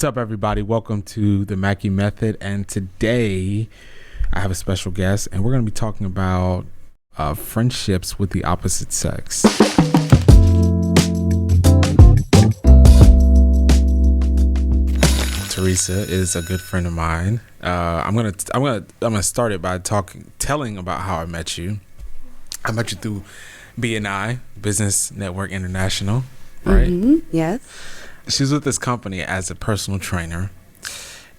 What's up, everybody? Welcome to the Mackey Method. And today I have a special guest, and we're going to be talking about friendships with the opposite sex. Terresa is a good friend of mine. I'm gonna start it by telling about how I met you. I met you through BNI, Business Network International, right? Mm-hmm. Yes. She's with this company as a personal trainer,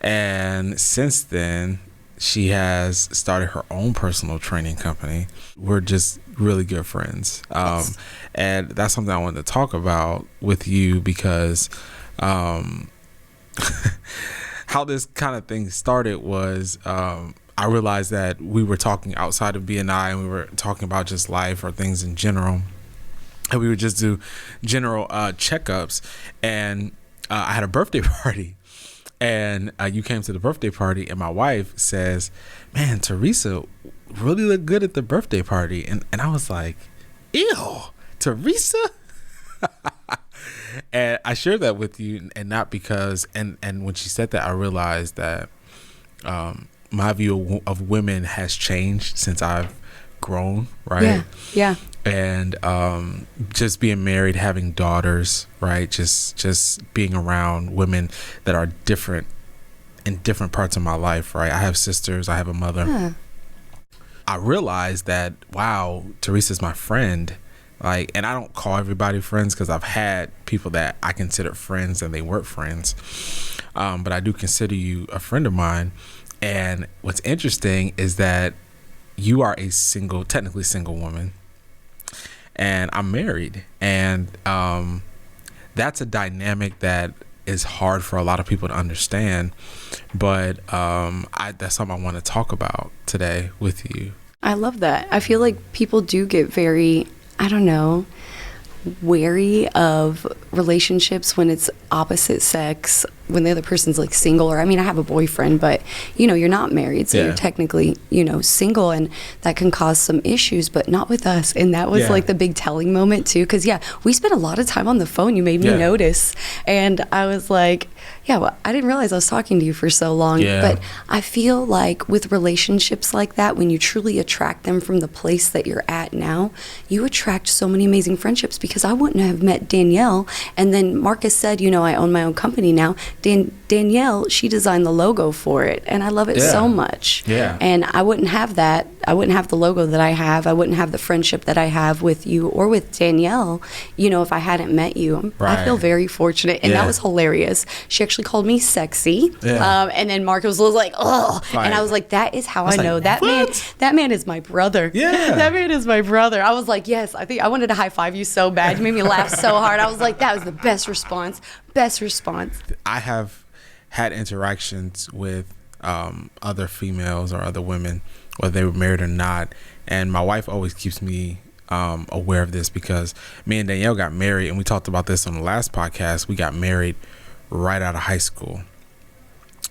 and since then she has started her own personal training company. We're just really good friends. Yes. And that's something I wanted to talk about with you because how this kind of thing started was I realized that we were talking outside of BNI and we were talking about just life or things in general. And we would just do general checkups. And I had a birthday party. And you came to the birthday party. And my wife says, man, Teresa really looked good at the birthday party. And I was like, ew, Teresa? And I shared that with you. And not because, and when she said that, I realized that my view of women has changed since I've grown, right? Yeah. Yeah. And just being married, having daughters, right? Just being around women that are different in different parts of my life, right? I have sisters, I have a mother. Huh. I realized that, wow, Teresa's my friend. Like, and I don't call everybody friends because I've had people that I consider friends and they weren't friends. But I do consider you a friend of mine. And what's interesting is that you are a technically single woman. And I'm married, and that's a dynamic that is hard for a lot of people to understand. But that's something I want to talk about today with you. I love that. I feel like people do get very, I don't know, wary of relationships when it's opposite sex, when the other person's like single, or I mean, I have a boyfriend, but you're not married, so you're technically, single, and that can cause some issues, but not with us. And that was like the big telling moment too, because we spent a lot of time on the phone. You made me notice, and I was like, well, I didn't realize I was talking to you for so long. But I feel like with relationships like that, when you truly attract them from the place that you're at now, you attract so many amazing friendships, because I wouldn't have met Danielle. And then Marcus said, I own my own company now. Danielle, she designed the logo for it, and I love it so much. And I wouldn't have that. I wouldn't have the logo that I have. I wouldn't have the friendship that I have with you or with Danielle, if I hadn't met you. I feel very fortunate. And that was hilarious. She actually called me sexy. And then Marcus was like, oh. And I was like, that is how I know that man is my brother. That man is my brother. I was like, yes, I think I wanted to high five you so bad. You made me laugh so hard. I was like, that was the best response. I have had interactions with other females or other women, whether they were married or not, and my wife always keeps me aware of this, because me and Danielle got married, and we talked about this on the last podcast. We got married right out of high school.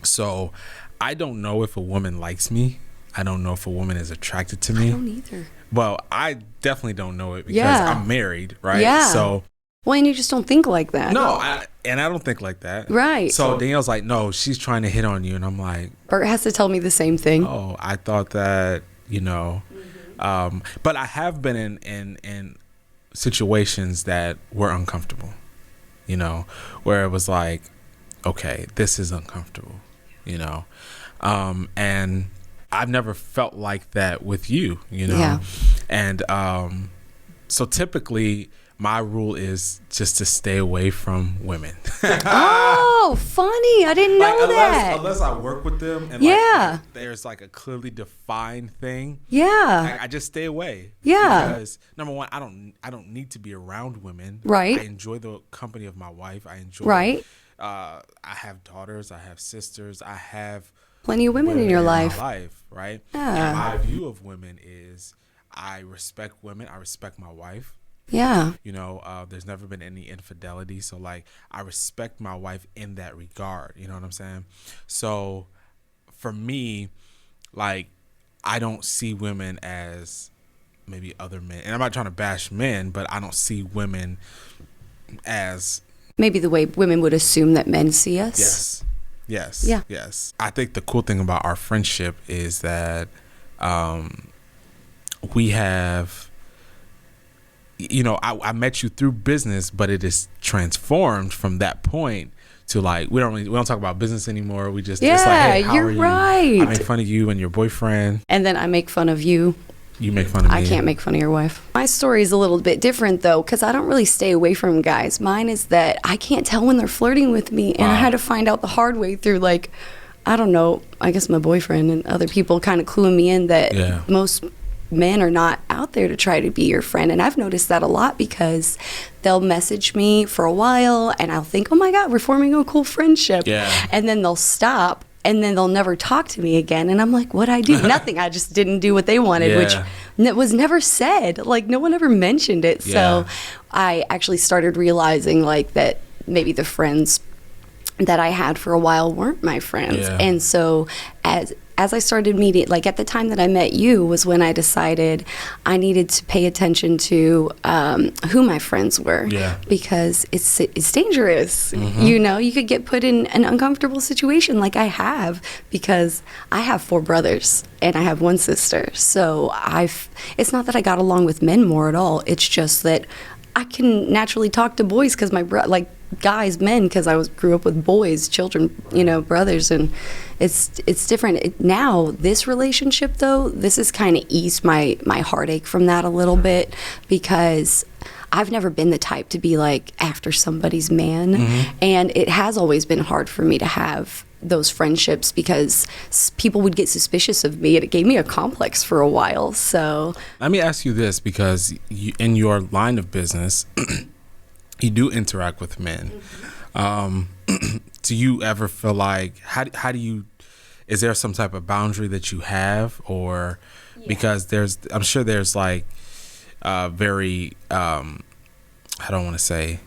So I don't know if a woman likes me. I don't know if a woman is attracted to me. I don't either. Well, I definitely don't know it because I'm married, right? So well, and you just don't think like that. No, I don't think like that. Right. So Danielle's like, no, she's trying to hit on you. And I'm like, Bert has to tell me the same thing. Oh, I thought that, but I have been in situations that were uncomfortable, where it was like, okay, this is uncomfortable, and I've never felt like that with you, and so typically my rule is just to stay away from women. Oh, funny. I didn't know that. Unless I work with them and there's like a clearly defined thing. I just stay away. Because number one, I don't need to be around women. Right. I enjoy the company of my wife. I enjoy I have daughters, I have sisters, I have plenty of women in your life. Right? Yeah. And my view of women is I respect women, I respect my wife. There's never been any infidelity, so like I respect my wife in that regard, you know what I'm saying? So for me, like, I don't see women as maybe other men, and I'm not trying to bash men, but I don't see women as maybe the way women would assume that men see us. Yes. Yes. Yeah. Yes. I think the cool thing about our friendship is that we have, you know, I met you through business, but it is transformed from that point to like, we don't talk about business anymore. We just, it's like, hey, how you're are you? right. I make fun of you and your boyfriend. And then I make fun of you. You make fun of me. I can't make fun of your wife. My story is a little bit different, though, because I don't really stay away from guys. Mine is that I can't tell when they're flirting with me, and I had to find out the hard way through, like, I don't know, I guess my boyfriend and other people kind of cluing me in that most men are not out there to try to be your friend. And I've noticed that a lot because they'll message me for a while, and I'll think, oh, my God, we're forming a cool friendship. Yeah. And then they'll stop. And then they'll never talk to me again. And I'm like, what'd I do? Nothing. I just didn't do what they wanted, which was never said. Like, no one ever mentioned it. So I actually started realizing, like, that maybe the friends that I had for a while weren't my friends. Yeah. And so as I started meeting, like at the time that I met you was when I decided I needed to pay attention to who my friends were. Yeah. Because it's dangerous. Mm-hmm. You know, you could get put in an uncomfortable situation like I have, because I have 4 brothers and I have 1 sister. So it's not that I got along with men more at all. It's just that I can naturally talk to boys because guys, men, because I grew up with boys, children, you know, brothers, and it's different. Now, this relationship, though, this has kind of eased my heartache from that a little bit, because I've never been the type to be, like, after somebody's man, and it has always been hard for me to have those friendships because people would get suspicious of me, and it gave me a complex for a while. So let me ask you this, because in your line of business, you do interact with men. Do you ever feel like, how do you, is there some type of boundary that you have, or because I'm sure there's like very I don't want to say,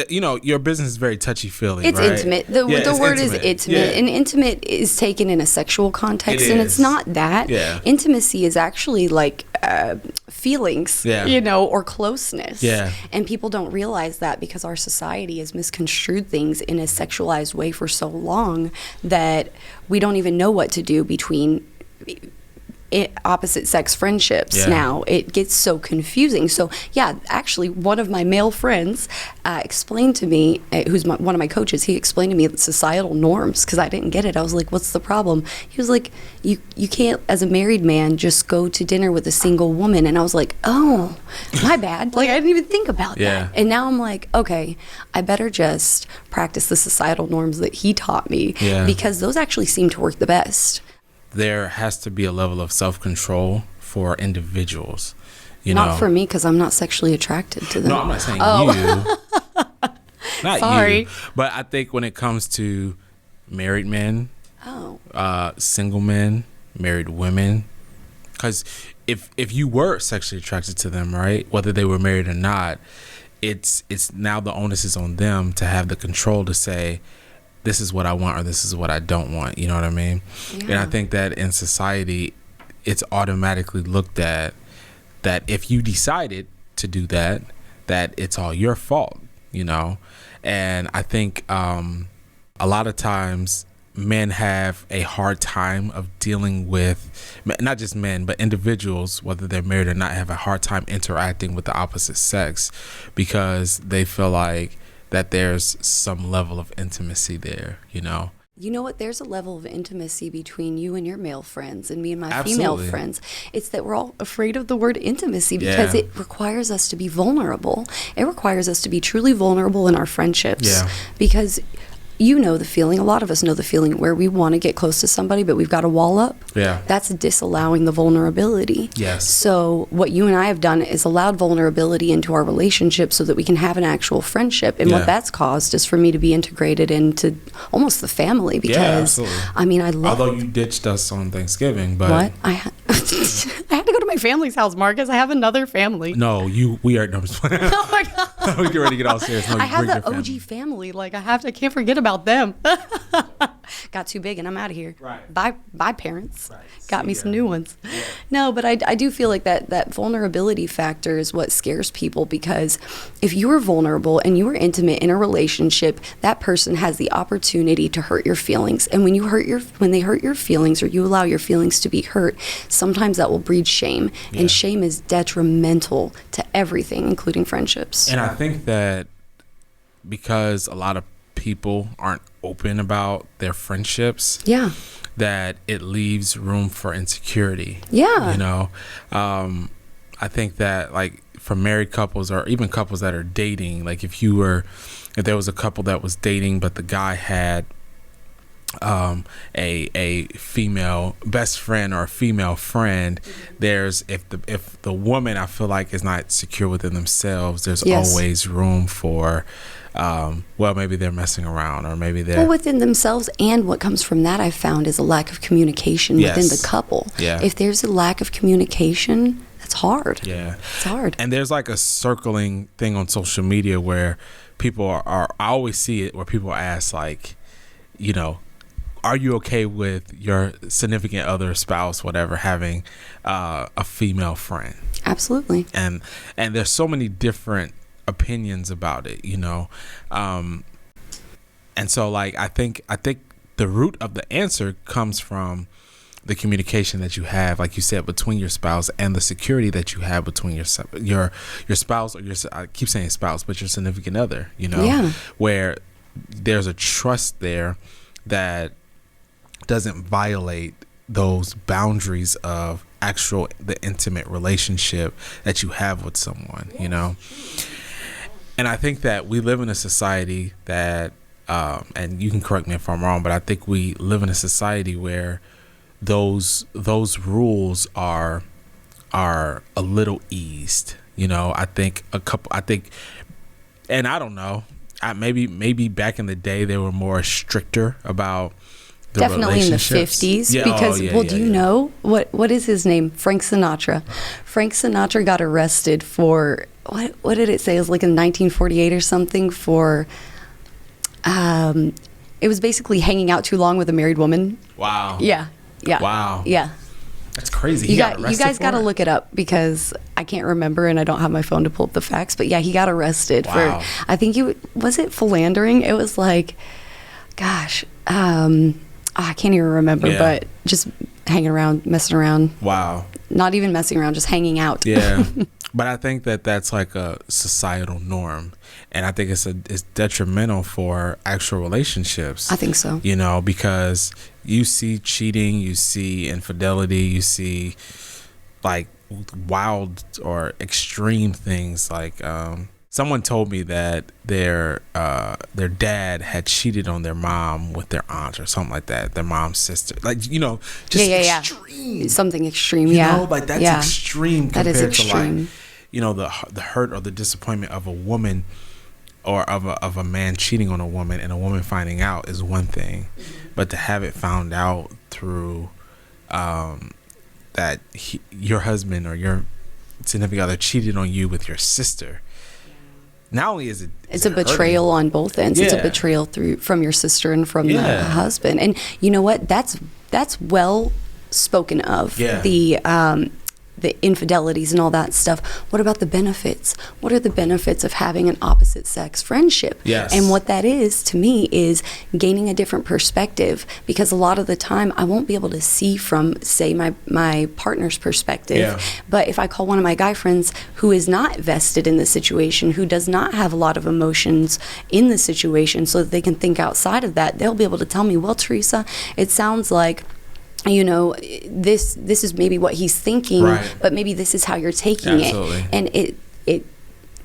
you know, your business is very touchy-feely, it's right? Intimate. The word is intimate. And intimate is taken in a sexual context, and it's not that. Yeah. Intimacy is actually like feelings, you know, or closeness. Yeah. And people don't realize that because our society has misconstrued things in a sexualized way for so long that we don't even know what to do between opposite sex friendships. Now it gets so confusing. So actually one of my male friends explained to me, who's one of my coaches, he explained to me the societal norms, because I didn't get it. I was like, what's the problem? He was like, you can't, as a married man, just go to dinner with a single woman. And I was like, oh, my bad. Like, I didn't even think about that. And now I'm like, okay, I better just practice the societal norms that he taught me, because those actually seem to work the best. There has to be a level of self-control for individuals. Not for me, because I'm not sexually attracted to them. No, I'm not saying you. Not Sorry. you. But I think when it comes to married men, single men, married women, because if you were sexually attracted to them, right, whether they were married or not, it's now the onus is on them to have the control to say, this is what I want or this is what I don't want. You know what I mean? Yeah. And I think that in society, it's automatically looked at that if you decided to do that, that it's all your fault, you know? And I think a lot of times men have a hard time of dealing with, not just men, but individuals, whether they're married or not, have a hard time interacting with the opposite sex because they feel like that there's some level of intimacy there, you know? You know what? There's a level of intimacy between you and your male friends and me and my female friends. It's that we're all afraid of the word intimacy because it requires us to be vulnerable. It requires us to be truly vulnerable in our friendships because you know the feeling, a lot of us know the feeling where we want to get close to somebody, but we've got a wall up. Yeah. That's disallowing the vulnerability. Yes. So what you and I have done is allowed vulnerability into our relationship so that we can have an actual friendship. And what that's caused is for me to be integrated into almost the family because, I mean, I love... Although you ditched us on Thanksgiving, but... What? I had to go to my family's house, Marcus. I have another family. No, we are... No, I'm just playing. Oh, my God. We get ready to get all serious. No, I have the OG family. Like, I can't forget about them. got too big and I'm out of here. Right. Bye, parents. Right. Got me See some ya. new ones. Yeah. No, but I do feel like that vulnerability factor is what scares people, because if you are vulnerable and you are intimate in a relationship, that person has the opportunity to hurt your feelings. And when they hurt your feelings, or you allow your feelings to be hurt, sometimes that will breed shame. Yeah. And shame is detrimental to everything, including friendships. And I think that because a lot of people aren't open about their friendships, Yeah. that it leaves room for insecurity. Yeah. You know, I think that, like, for married couples or even couples that are dating, like if there was a couple that was dating, but the guy had a female best friend or a female friend, there's if the woman, I feel like, is not secure within themselves, there's Yes. always room for well, maybe they're messing around, or maybe they're within themselves. And what comes from that, I've found, is a lack of communication within the couple. Yeah. If there's a lack of communication, that's hard. Yeah. It's hard. And there's like a circling thing on social media where people are I always see it where people ask, like, you know, are you okay with your significant other, spouse, whatever, having a female friend? Absolutely. And there's so many different opinions about it, you know. And so, like, I think the root of the answer comes from the communication that you have, like you said, between your spouse, and the security that you have between your spouse, or I keep saying spouse, but your significant other, you know. Yeah. Where there's a trust there that doesn't violate those boundaries of the intimate relationship that you have with someone, you know. And I think that we live in a society that and you can correct me if I'm wrong, but I think we live in a society where those rules are a little eased, you know. I think and I don't know, maybe back in the day they were more stricter about the Definitely in the relationships. 50s. Yeah, Because, do you know what is his name? Frank Sinatra. Frank Sinatra got arrested for, what did it say? It was like in 1948 or something, for it was basically hanging out too long with a married woman. Wow. Yeah. Wow. Yeah. That's crazy. You guys got to look it up, because I can't remember and I don't have my phone to pull up the facts. But yeah, he got arrested Wow. for, I think was it philandering? It was like, gosh, I can't even remember, Yeah. but just hanging around, messing around. Wow. Not even messing around, just hanging out. Yeah. But I think that that's like a societal norm, and I think it's detrimental for actual relationships. I think so. You know, because you see cheating, you see infidelity, you see like wild or extreme things. Like someone told me that their dad had cheated on their mom with their aunt or something like that, their mom's sister. Like, you know, just extreme. Something extreme, you yeah. know, like that's extreme That compared is extreme. to, like, you know, the hurt or the disappointment of a woman, or of a man cheating on a woman and a woman finding out is one thing, but to have it found out through that your husband or your significant other cheated on you with your sister. Not only is it's a betrayal on both ends. Yeah. It's a betrayal from your sister and from the husband. And you know what? That's well spoken of. Yeah. The infidelities and all that stuff. What about the benefits? What are the benefits of having an opposite sex friendship? Yes. And what that is, to me, is gaining a different perspective, because a lot of the time I won't be able to see from, say, my partner's perspective. Yeah. But if I call one of my guy friends who is not vested in the situation, who does not have a lot of emotions in the situation, so that they can think outside of that, they'll be able to tell me, well, Teresa, it sounds like, you know, this is maybe what he's thinking, right, but maybe this is how you're taking Absolutely. it. And it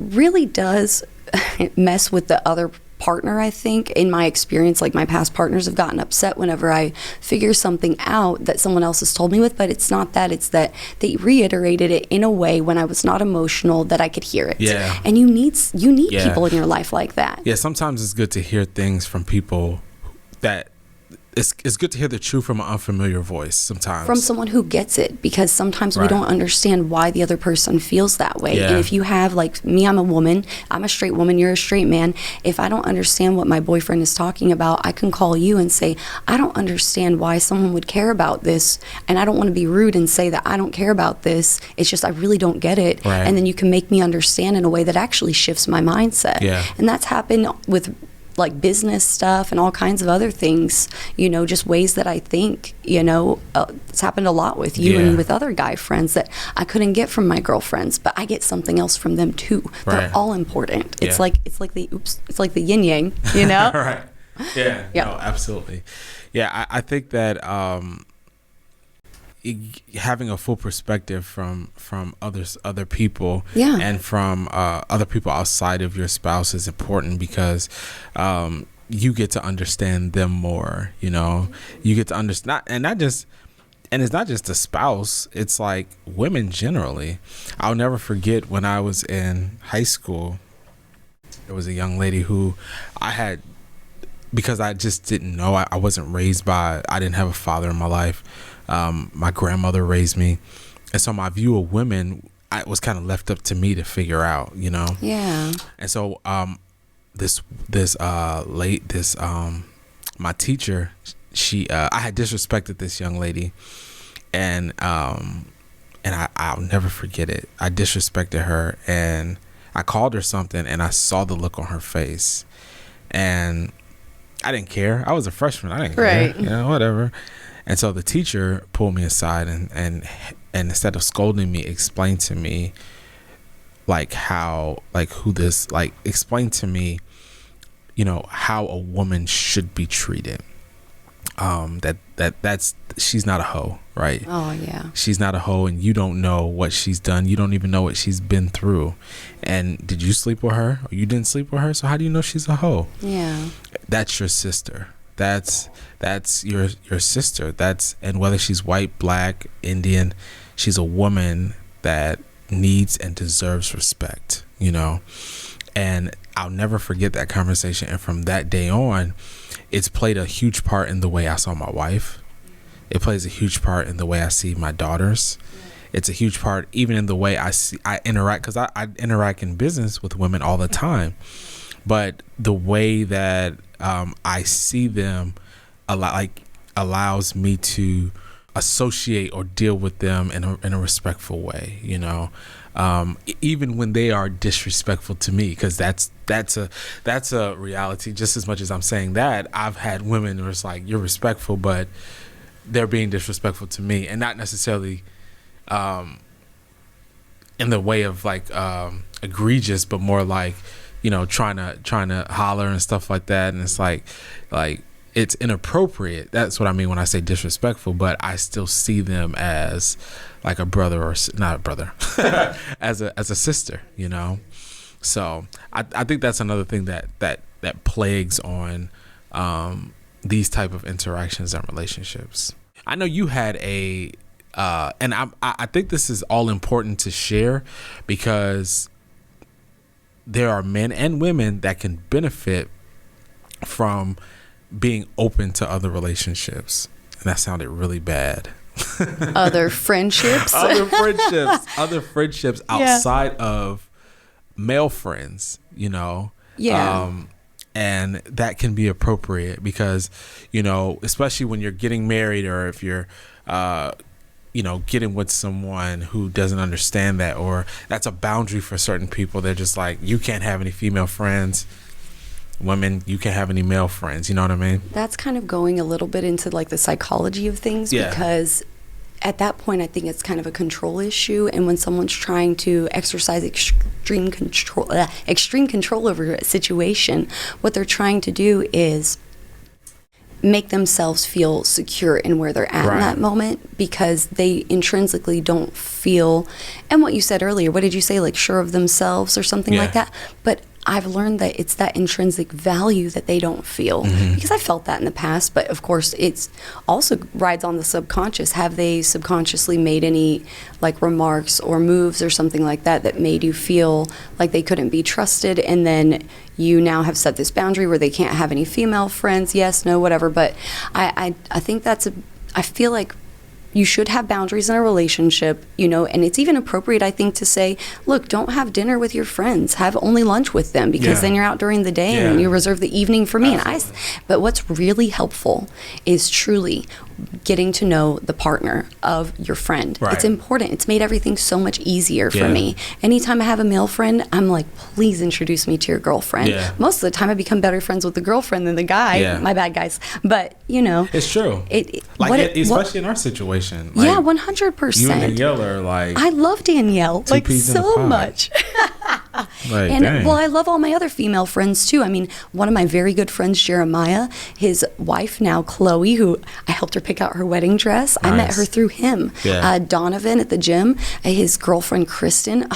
really does mess with the other partner, I think. In my experience, like, my past partners have gotten upset whenever I figure something out that someone else has told me with, but it's not that. It's that they reiterated it in a way when I was not emotional that I could hear it. Yeah. And you need Yeah. people in your life like that. Yeah, sometimes it's good to hear things from people that it's good to hear the truth from an unfamiliar voice sometimes. From someone who gets it, because sometimes we Right. don't understand why the other person feels that way. Yeah. And if you have, like me, I'm a woman, I'm a straight woman, you're a straight man. If I don't understand what my boyfriend is talking about, I can call you and say, I don't understand why someone would care about this. And I don't want to be rude and say that I don't care about this. It's just I really don't get it. Right. And then you can make me understand in a way that actually shifts my mindset. Yeah. And that's happened with like business stuff and all kinds of other things, you know, just ways that I think, you know, it's happened a lot with you Yeah. and with other guy friends that I couldn't get from my girlfriends, but I get something else from them too. Right. They're all important. Yeah. It's like the yin yang, you know? Right. Yeah. Yeah. No, absolutely. Yeah, I think that having a full perspective from other people, Yeah. and from other people outside of your spouse is important, because you get to understand them more. You know, you get to understand, and it's not just the spouse. It's like women generally. I'll never forget when I was in high school. There was a young lady who I had, because I just didn't know. I wasn't raised by. I didn't have a father in my life. My grandmother raised me, and so my view of women, it was kind of left up to me to figure out, you know. Yeah. And so my teacher, I had disrespected this young lady, and I'll never forget it. I disrespected her, and I called her something, and I saw the look on her face, and I didn't care. I was a freshman. I didn't Right. care. You know, whatever. And so the teacher pulled me aside and instead of scolding me, explained to me explain to me, you know, how a woman should be treated. That's she's not a hoe, right? Oh, yeah. She's not a hoe, and you don't know what she's done. You don't even know what she's been through. And did you sleep with her? Or you didn't sleep with her? So how do you know she's a hoe? Yeah. That's your sister. That's your sister. And whether she's white, black, Indian, she's a woman that needs and deserves respect, you know. And I'll never forget that conversation. And from that day on, it's played a huge part in the way I saw my wife. It plays a huge part in the way I see my daughters. It's a huge part even in the way I interact, because I interact in business with women all the time. But the way that I see them allows me to associate or deal with them in a respectful way, you know, even when they are disrespectful to me, because that's a reality. Just as much as I'm saying that, I've had women where it's like, you're respectful, but they're being disrespectful to me, and not necessarily in the way of like egregious, but more like, you know, trying to holler and stuff like that. And it's like it's inappropriate. That's what I mean when I say disrespectful, but I still see them as like a brother, or not a brother, as a sister, you know? So I think that's another thing that plagues on these type of interactions and relationships. I know you had and I think this is all important to share, because there are men and women that can benefit from being open to other relationships. And that sounded really bad. Other friendships. Other friendships outside of male friends, you know. Yeah. And that can be appropriate, because, you know, especially when you're getting married, or if you're you know, getting with someone who doesn't understand that, or that's a boundary for certain people. They're just like, you can't have any female friends. Women, you can't have any male friends. You know what I mean? That's kind of going a little bit into like the psychology of things, Yeah. because at that point, I think it's kind of a control issue. And when someone's trying to exercise extreme control over a situation, what they're trying to do is make themselves feel secure in where they're at in that moment, because they intrinsically don't feel, and what you said earlier, what did you say, like sure of themselves or something like that? But I've learned that it's that intrinsic value that they don't feel, because I felt that in the past. But of course, it's also rides on the subconscious. Have they subconsciously made any like remarks or moves or something like that that made you feel like they couldn't be trusted, and then you now have set this boundary where they can't have any female friends? Yes, no, whatever. But I think I feel like you should have boundaries in a relationship, and it's even appropriate, I think, to say, look, don't have dinner with your friends. Have only lunch with them, because then you're out during the day and you reserve the evening for me. But what's really helpful is truly getting to know the partner of your friend. Right. It's important. It's made everything so much easier for me. Anytime I have a male friend, I'm like, please introduce me to your girlfriend. Most of the time I become better friends with the girlfriend than the guy. My bad, guys. But, it's true. Especially in our situation. Like, 100%. You and Danielle are like... I love Danielle, like, so much. Like, and dang. well, I love all my other female friends too. I mean, one of my very good friends, Jeremiah, his wife now, Chloe, who I helped her pick out her wedding dress. Nice. I met her through him. Donovan at the gym, his girlfriend, Kristen,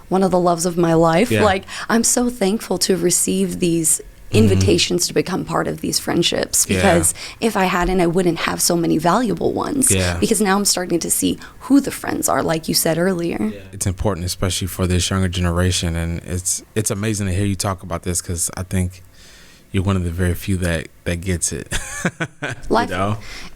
one of the loves of my life. Like, I'm so thankful to receive these invitations to become part of these friendships, because if I hadn't, I wouldn't have so many valuable ones, because now I'm starting to see who the friends are, like you said earlier. It's important, especially for this younger generation, and it's amazing to hear you talk about this, because I think you're one of the very few that gets it. Life,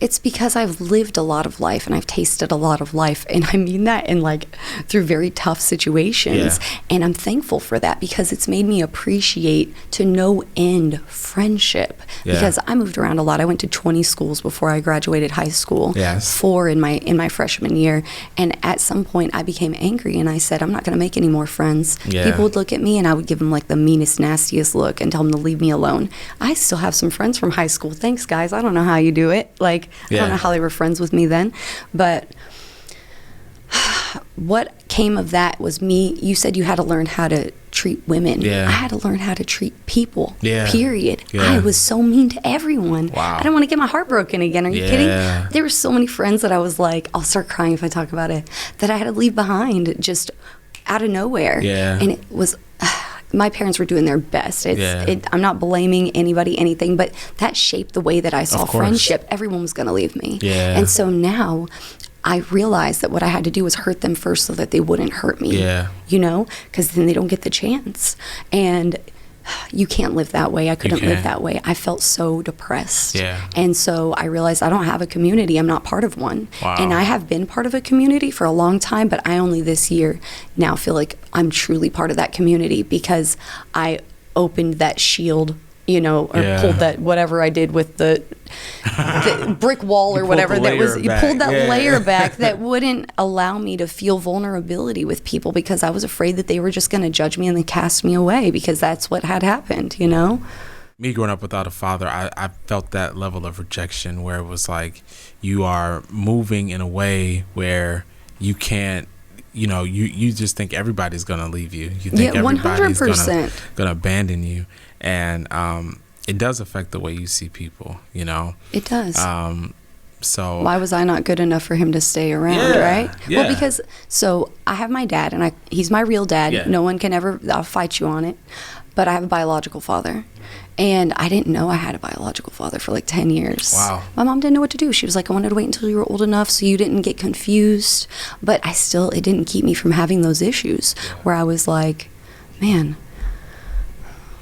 it's because I've lived a lot of life and I've tasted a lot of life, and I mean that in like through very tough situations, and I'm thankful for that, because it's made me appreciate to no end friendship, because I moved around a lot. I went to 20 schools before I graduated high school, 4 in my freshman year, and at some point I became angry and I said, I'm not going to make any more friends. People would look at me and I would give them like the meanest, nastiest look and tell them to leave me alone. I still have some friends from high school. Thanks, guys. I don't know how you do it. Like, I don't know how they were friends with me then. But what came of that was me. You said you had to learn how to treat women. I had to learn how to treat people. Period. I was so mean to everyone. Wow. I don't want to get my heart broken again. Are you kidding? There were so many friends that I was like, I'll start crying if I talk about it, that I had to leave behind just out of nowhere. And it was... my parents were doing their best. I'm not blaming anybody, anything, but that shaped the way that I saw friendship. Everyone was going to leave me. And so now I realized that what I had to do was hurt them first so that they wouldn't hurt me, because then they don't get the chance. And you can't live that way. I couldn't live that way. I felt so depressed. And so I realized I don't have a community. I'm not part of one. And I have been part of a community for a long time, but I only this year now feel like I'm truly part of that community, because I opened that shield, or pulled that whatever I did with the brick wall or whatever that was, you pulled that layer back that wouldn't allow me to feel vulnerability with people, because I was afraid that they were just going to judge me and then cast me away, because that's what had happened, Me growing up without a father, I felt that level of rejection, where it was like you are moving in a way where you can't, you just think everybody's going to leave you. You think everybody's going to abandon you. And it does affect the way you see people, It does. So why was I not good enough for him to stay around, right? Well, because I have my dad, and he's my real dad. No one can ever, I'll fight you on it. But I have a biological father. And I didn't know I had a biological father for like 10 years. Wow. My mom didn't know what to do. She was like, I wanted to wait until you were old enough so you didn't get confused. But it didn't keep me from having those issues where I was like, man,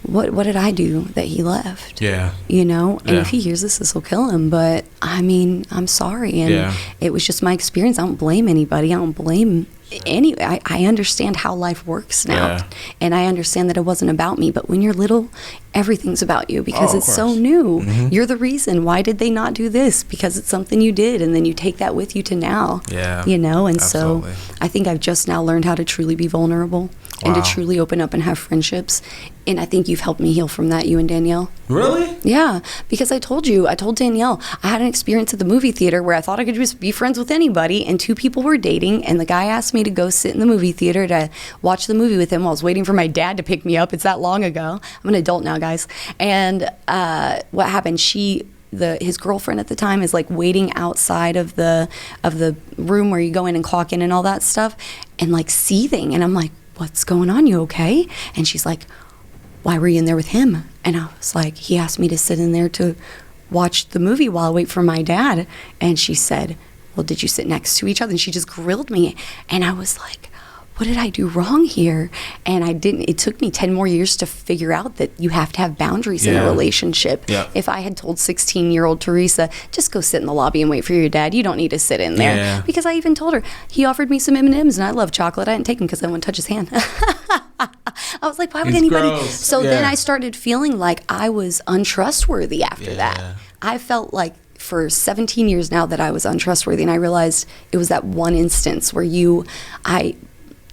what did I do that he left? And if he hears this will kill him, but I mean, I'm sorry. And it was just my experience. I don't blame anybody. I don't blame I understand how life works now, and I understand that it wasn't about me. But when you're little, everything's about you, because it's so new. You're the reason. Why did they not do this? Because it's something you did, and then you take that with you to now. And absolutely. So I think I've just now learned how to truly be vulnerable and to truly open up and have friendships. And I think you've helped me heal from that, you and Danielle. Really? Yeah, because I told Danielle, I had an experience at the movie theater where I thought I could just be friends with anybody, and 2 people were dating, and the guy asked me to go sit in the movie theater to watch the movie with him while I was waiting for my dad to pick me up. It's that long ago. I'm an adult now, guys. And what happened, his girlfriend at the time is like waiting outside of the room where you go in and clock in and all that stuff, and like seething, and I'm like, what's going on? You okay? And she's like, why were you in there with him? And I was like, he asked me to sit in there to watch the movie while I wait for my dad. And she said, well, did you sit next to each other? And she just grilled me. And I was like, what did I do wrong here? And I didn't. It took me 10 more years to figure out that you have to have boundaries in a relationship. Yeah. If I had told 16-year-old Teresa, just go sit in the lobby and wait for your dad, you don't need to sit in there. Yeah. Because I even told her, he offered me some M&Ms and I love chocolate. I didn't take them because I wouldn't touch his hand. I was like, why would anybody? Gross. So then I started feeling like I was untrustworthy after that. I felt like for 17 years now that I was untrustworthy, and I realized it was that one instance where I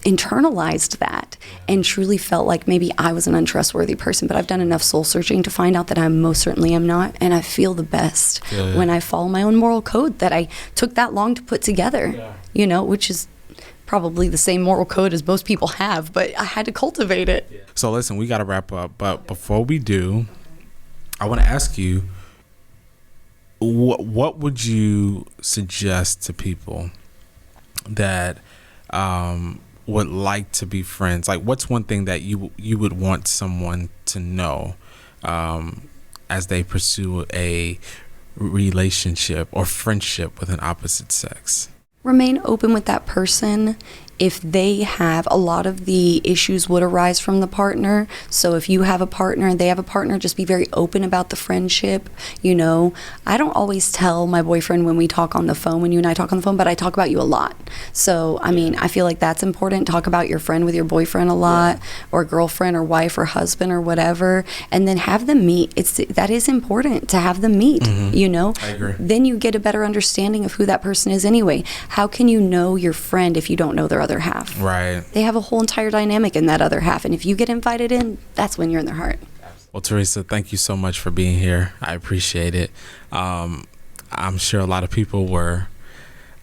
internalized that and truly felt like maybe I was an untrustworthy person. But I've done enough soul searching to find out that I most certainly am not, and I feel the best when I follow my own moral code that I took that long to put together, which is probably the same moral code as most people have, but I had to cultivate it. So listen, we got to wrap up, but before we do, I want to ask you, what would you suggest to people that would like to be friends? Like, what's one thing that you would want someone to know as they pursue a relationship or friendship with an opposite sex? Remain open with that person. If they have, a lot of the issues would arise from the partner. So if you have a partner and they have a partner, just be very open about the friendship. I don't always tell my boyfriend when we talk on the phone, when you and I talk on the phone, but I talk about you a lot. So, I feel like that's important. Talk about your friend with your boyfriend a lot, or girlfriend or wife or husband or whatever, and then have them meet. That is important to have them meet, I agree. Then you get a better understanding of who that person is anyway. How can you know your friend if you don't know their other half? Right. They have a whole entire dynamic in that other half, and if you get invited in, that's when you're in their heart. Well, Teresa, thank you so much for being here. I appreciate it. I'm sure a lot of people were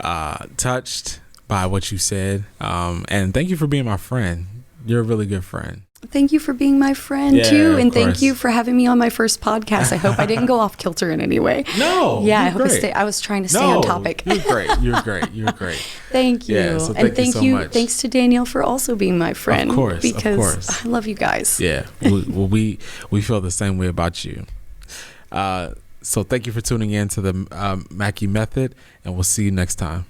touched by what you said, and thank you for being my friend. You're a really good friend. Thank you for being my friend too, and thank you for having me on my first podcast. I hope I didn't go off kilter in any way. No, yeah, I hope I was trying to stay on topic. You're great. You're great. Thank you, so thank you so much. Thanks to Danielle for also being my friend. Of course, because I love you guys. Yeah, we feel the same way about you. So thank you for tuning in to the Mackey Method, and we'll see you next time.